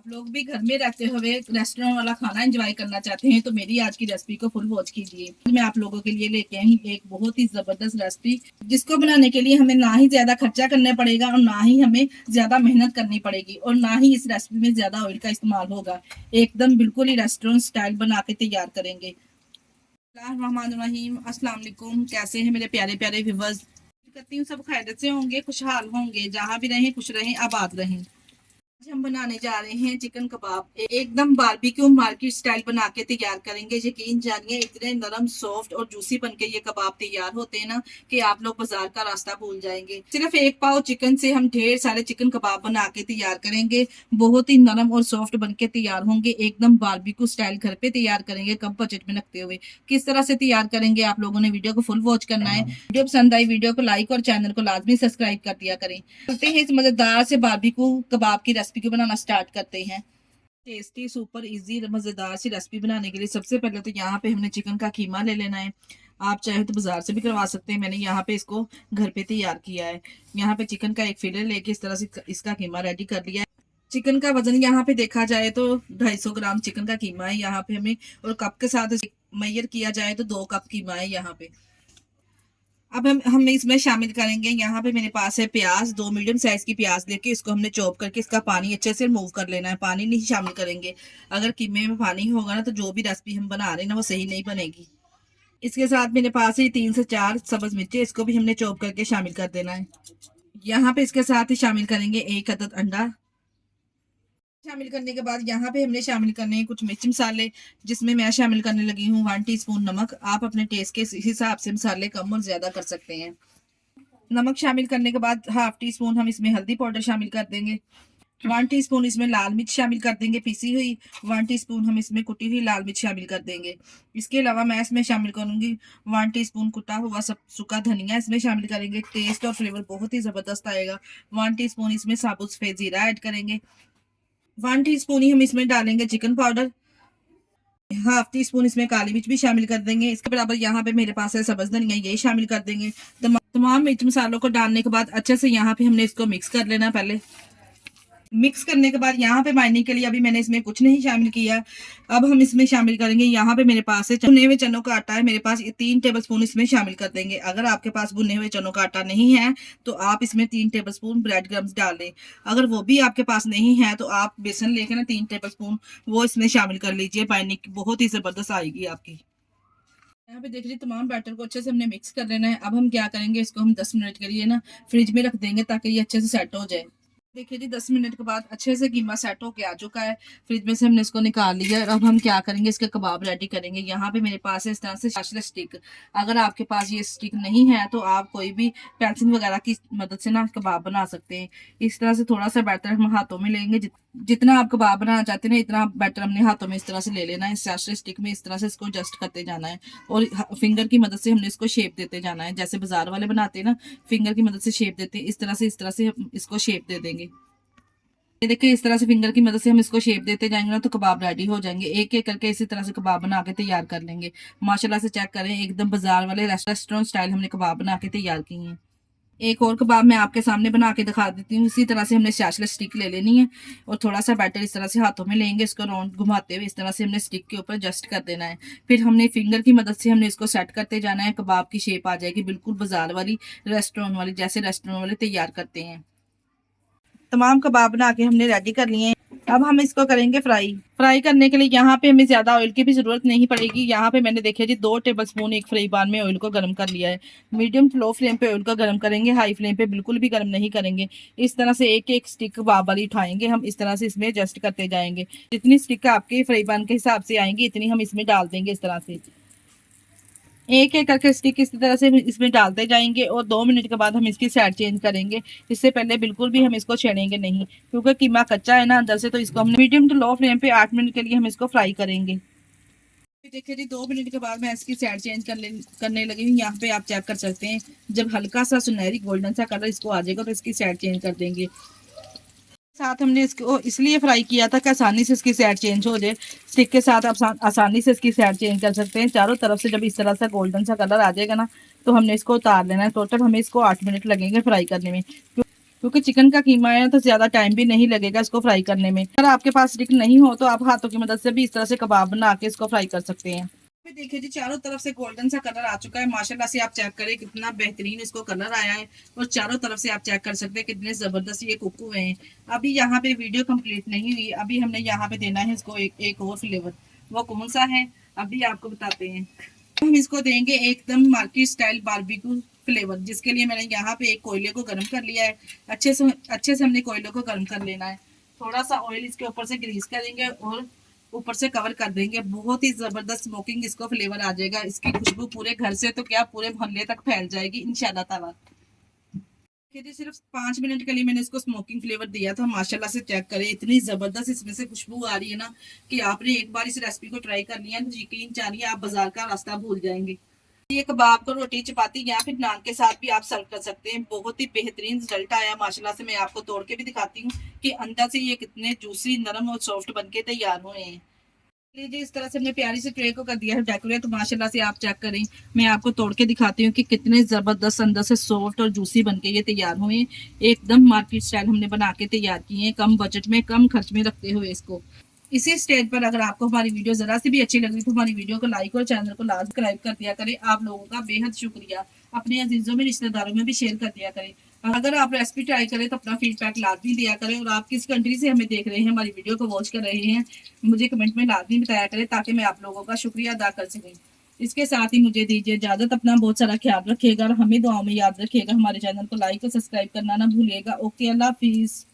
आप लोग भी घर में रहते हुए रेस्टोरेंट वाला खाना एंजॉय करना चाहते हैं तो मेरी आज की रेसिपी को फुल वॉच कीजिए। मैं आप लोगों के लिए लेके आई एक बहुत ही जबरदस्त रेसिपी, जिसको बनाने के लिए हमें ना ही ज्यादा खर्चा करना पड़ेगा और ना ही हमें ज्यादा मेहनत करनी पड़ेगी और ना ही इस रेसिपी में ज्यादा ऑयल का इस्तेमाल होगा। एकदम बिल्कुल ही रेस्टोरेंट स्टाइल बना के तैयार करेंगे। अस्सलाम वालेकुम, कैसे हैं मेरे प्यारे प्यारे व्यूअर्स। करती हूँ सब खैरियत से होंगे, खुशहाल होंगे, जहाँ भी रहें खुश रहें, आबाद रहें। आज हम बनाने जा रहे हैं चिकन कबाब। एकदम बारबेक्यू मार्केट स्टाइल बना के तैयार करेंगे। यकीन जानिए इतने नरम सॉफ्ट और जूसी बनके ये कबाब तैयार होते हैं ना कि आप लोग बाजार का रास्ता भूल जाएंगे। सिर्फ एक पाव चिकन से हम ढेर सारे चिकन कबाब बना के तैयार करेंगे। बहुत ही नरम और सॉफ्ट बनके तैयार होंगे। एकदम बारबेक्यू स्टाइल घर पे तैयार करेंगे, कम बजट में रखते हुए। किस तरह से तैयार करेंगे आप लोगों ने वीडियो को फुल वॉच करना है। वीडियो पसंद आई वीडियो को लाइक और चैनल को लाजमी सब्सक्राइब कर दिया करें। चलते हैं इस मजेदार से बारबेक्यू कबाब की रेसिपी को बनाना स्टार्ट करते हैं। टेस्टी सुपर इजी मजेदार सी रेसिपी बनाने के लिए सबसे पहले तो यहाँ पे हमने चिकन का कीमा ले लेना है। आप चाहे तो बाजार से भी करवा सकते हैं, मैंने यहाँ पे इसको घर पे तैयार किया है। यहाँ पे चिकन का एक फिले लेके इस तरह से इसका कीमा रेडी कर लिया है। चिकन का वजन यहाँ पे देखा जाए तो 250 ग्राम चिकन का कीमा है यहाँ पे हमें, और कप के साथ मेजर किया जाए तो 2 कप कीमा है यहाँ पे। अब हम इसमें शामिल करेंगे, यहाँ पे मेरे पास है प्याज, 2 मीडियम साइज की प्याज लेके इसको हमने चॉप करके इसका पानी अच्छे से रिमूव कर लेना है। पानी नहीं शामिल करेंगे, अगर कीमे में पानी होगा ना तो जो भी रेसिपी हम बना रहे हैं ना वो सही नहीं बनेगी। इसके साथ मेरे पास है 3 से 4 सब्ज मिर्ची, इसको भी हमने चॉप करके शामिल कर देना है। यहाँ पे इसके साथ ही शामिल करेंगे 1 अदद अंडा। शामिल करने के बाद यहाँ पे हमने शामिल करने हैं कुछ मिर्च मसाले, जिसमें मैं शामिल करने लगी हूँ 1 टीस्पून नमक। आप अपने टेस्ट के हिसाब से मसाले कम और ज्यादा कर सकते हैं। नमक शामिल करने के बाद हाफ टी स्पून हम इसमें हल्दी पाउडर शामिल कर देंगे। 1 टीस्पून इसमें लाल मिर्च शामिल कर देंगे पीसी हुई। 1 टीस्पून हम इसमें कुटी हुई लाल मिर्च शामिल कर देंगे। इसके अलावा मैं इसमें शामिल करूंगी 1 टीस्पून कुटा हुआ सब सूखा धनिया इसमें शामिल करेंगे। टेस्ट और फ्लेवर बहुत ही जबरदस्त आएगा। 1 टीस्पून इसमें साबुत सफेद जीरा ऐड करेंगे। 1 टीस्पून ही हम इसमें डालेंगे chicken powder. Half tea spoon इसमें काली मिर्च भी शामिल कर देंगे। इसके बराबर यहाँ पे मेरे पास है सब्ज धनिया, ये शामिल कर देंगे। तमाम मिर्च मसालों को डालने के बाद अच्छे से यहाँ पे हमने इसको मिक्स कर लेना। पहले मिक्स करने के बाद यहाँ पे मायने के लिए अभी मैंने इसमें कुछ नहीं शामिल किया। अब हम इसमें शामिल करेंगे, यहाँ पे मेरे पास है भुने हुए चनों का आटा है मेरे पास, 3 टेबलस्पून इसमें शामिल कर देंगे। अगर आपके पास भुने हुए चनों का आटा नहीं है तो आप इसमें 3 टेबलस्पून ब्रेड क्रम्स डाल दें। अगर वो भी आपके पास नहीं है तो आप बेसन लेके ना 3 टेबलस्पून वो इसमें शामिल कर लीजिए। बाइंडिंग बहुत ही जबरदस्त आएगी आपकी। यहाँ पे देख लीजिए तमाम बैटर को अच्छे से हमने मिक्स कर लेना है। अब हम क्या करेंगे, इसको हम 10 मिनट के लिए ना फ्रिज में रख देंगे ताकि ये अच्छे से सेट हो जाए। देखिए जी 10 मिनट के बाद अच्छे से कीमा सेट होके आ चुका है। फ्रिज में से हमने इसको निकाल लिया है। अब हम क्या करेंगे, इसके कबाब रेडी करेंगे। यहाँ पे मेरे पास है इस तरह से स्पेशल स्टिक। अगर आपके पास ये स्टिक नहीं है तो आप कोई भी पेंसिल वगैरह की मदद से ना कबाब बना सकते हैं। इस तरह से थोड़ा सा बैटर हम हाथों में लेंगे। जितना आप कबाब बनाना चाहते हैं ना इतना बैटर हमने हाथों में इस तरह से ले लेना है। स्पेशल स्टिक में इस तरह से इसको एडजस्ट करते जाना है और फिंगर की मदद से हमने इसको शेप देते जाना है। जैसे बाजार वाले बनाते हैं ना, फिंगर की मदद से शेप देते हैं, इस तरह से हम इसको शेप दे देंगे। ये देखिए इस तरह से फिंगर की मदद से हम इसको शेप देते जाएंगे ना तो कबाब रेडी हो जाएंगे। एक एक करके इसी तरह से कबाब बना के तैयार कर लेंगे। माशाल्लाह से चेक करें, एकदम बाजार वाले रेस्टोरेंट स्टाइल हमने कबाब बना के तैयार किए हैं। एक और कबाब मैं आपके सामने बना के दिखा देती हूँ। इसी तरह से हमने स्पेशल स्टिक ले लेनी है और थोड़ा सा बैटर इस तरह से हाथों में लेंगे। इसको राउंड घुमाते हुए इस तरह से हमने स्टिक के ऊपर एडजस्ट कर देना है। फिर हमने फिंगर की मदद से हमने इसको सेट करते जाना है। कबाब की शेप आ जाएगी बिल्कुल बाजार वाली, रेस्टोरेंट वाली, जैसे रेस्टोरेंट वाले तैयार करते हैं। तमाम कबाब बना के हमने रेडी कर लिए हैं। अब हम इसको करेंगे फ्राई। फ्राई करने के लिए यहाँ पे हमें ज्यादा ऑयल की भी जरूरत नहीं पड़ेगी। यहाँ पे मैंने देखिए जी 2 टेबलस्पून एक फ्राई पैन में ऑयल को गर्म कर लिया है। मीडियम टू लो फ्लेम पे ऑयल को गर्म करेंगे, हाई फ्लेम पे बिल्कुल भी गर्म नहीं करेंगे। इस तरह से एक एक स्टिक कबाब वाली उठाएंगे, हम इस तरह से इसमें एडजस्ट करते जाएंगे। जितनी स्टिक आपके फ्राई पैन के हिसाब से आएंगी इतनी हम इसमें डाल देंगे। इस तरह से एक एक करके स्टिक इस तरह से इसमें डालते जाएंगे और 2 मिनट के बाद हम इसकी साइड चेंज करेंगे। इससे पहले बिल्कुल भी हम इसको छेड़ेंगे नहीं, क्योंकि कीमा कच्चा है ना अंदर से। तो इसको हम मीडियम टू लो फ्लेम पे 8 मिनट के लिए हम इसको फ्राई करेंगे। देखिए जी 2 मिनट के बाद मैं इसकी साइड चेंज करने लगी हूँ। यहाँ पे आप चेक कर सकते हैं, जब हल्का सा सुनहरी गोल्डन सा कलर इसको आ जाएगा तो इसकी साइड चेंज कर देंगे। साथ हमने इसको इसलिए फ्राई किया था कि आसानी से इसकी साइड चेंज हो जाए। स्टिक के साथ आप आसानी से इसकी साइड चेंज कर सकते हैं। चारों तरफ से जब इस तरह से गोल्डन सा कलर आ जाएगा ना तो हमने इसको उतार लेना है। टोटल हमें इसको 8 मिनट लगेंगे फ्राई करने में। क्योंकि चिकन का कीमा है तो ज्यादा टाइम भी नहीं लगेगा इसको फ्राई करने में। अगर आपके पास स्टिक नहीं हो तो आप हाथों की मदद से भी इस तरह से कबाब बना के इसको फ्राई कर सकते हैं। देखिए जी, चारों तरफ से गोल्डन सा कलर आ चुका है। माशाल्लाह से आप चेक करें कितना बेहतरीन इसको कलर आया है, और चारों तरफ से आप चेक कर सकते हैं कितने जबरदस्त ये कुक हुए हैं। अभी यहाँ पे वीडियो कंप्लीट नहीं हुई, अभी हमने यहाँ पे देना है इसको एक और फ्लेवर। वो कौन सा है अभी आपको बताते हैं। हम इसको देंगे एकदम मार्केट स्टाइल बारबेक्यू फ्लेवर, जिसके लिए मैंने यहाँ पे एक कोयले को गर्म कर लिया है। अच्छे से हमने कोयले को गर्म कर लेना है। थोड़ा सा ऑयल इसके ऊपर से ग्रीस करेंगे और ऊपर से कवर कर देंगे। बहुत ही जबरदस्त स्मोकिंग इसको फ्लेवर आ जाएगा। इसकी खुशबू पूरे घर से तो क्या पूरे मोहल्ले तक फैल जाएगी इंशाल्लाह ताला। देखिए सिर्फ 5 मिनट के लिए मैंने इसको स्मोकिंग फ्लेवर दिया था। माशाल्लाह से चेक करें इतनी जबरदस्त इसमें से खुशबू आ रही है ना कि आपने एक बार इस रेसिपी को ट्राई कर लिया तो यकीन जानिए आप बाजार का रास्ता भूल जाएंगे। ये कबाब को रोटी चपाती या फिर नान के साथ भी आप सर्व कर सकते हैं। बहुत ही बेहतरीन रिजल्ट आया माशाल्लाह से। मैं आपको तोड़ के भी दिखाती हूँ कि अंदर से ये कितने जूसी नरम और सॉफ्ट बनके तैयार हुए हैं। लीजिए इस तरह से हमने प्यारी सी ट्रे को कर दिया है डेकोरेट। तो माशाल्लाह से आप चेक करें, मैं आपको तोड़ के दिखाती हूँ कि कितने जबरदस्त अंदर से सॉफ्ट और जूसी बनके ये तैयार हुए हैं। एकदम मार्केट स्टाइल हमने बना के तैयार किए हैं, कम बजट में कम खर्च में रखते हुए इसको। इसी स्टेज पर अगर आपको हमारी वीडियो जरा सी भी अच्छी लगी तो हमारी वीडियो को लाइक और चैनल को सब्सक्राइब कर दिया करें। आप लोगों का बेहद शुक्रिया। अपने अजीजों में रिश्तेदारों में भी शेयर कर दिया करें। अगर आप रेसिपी ट्राई करें तो अपना फीडबैक लाजमी दिया करें, और आप किस कंट्री से हमें देख रहे हैं, हमारी वीडियो को वॉच कर रहे हैं, मुझे कमेंट में लाजमी बताया करें ताकि मैं आप लोगों का शुक्रिया अदा कर सकूँ। इसके साथ ही मुझे दीजिए इजाजत। अपना बहुत सारा ख्याल रखिएगा और हमें दुआओं में याद रखिएगा। हमारे चैनल को लाइक और सब्सक्राइब करना ना भूलिएगा। ओके, अल्लाह हाफिज।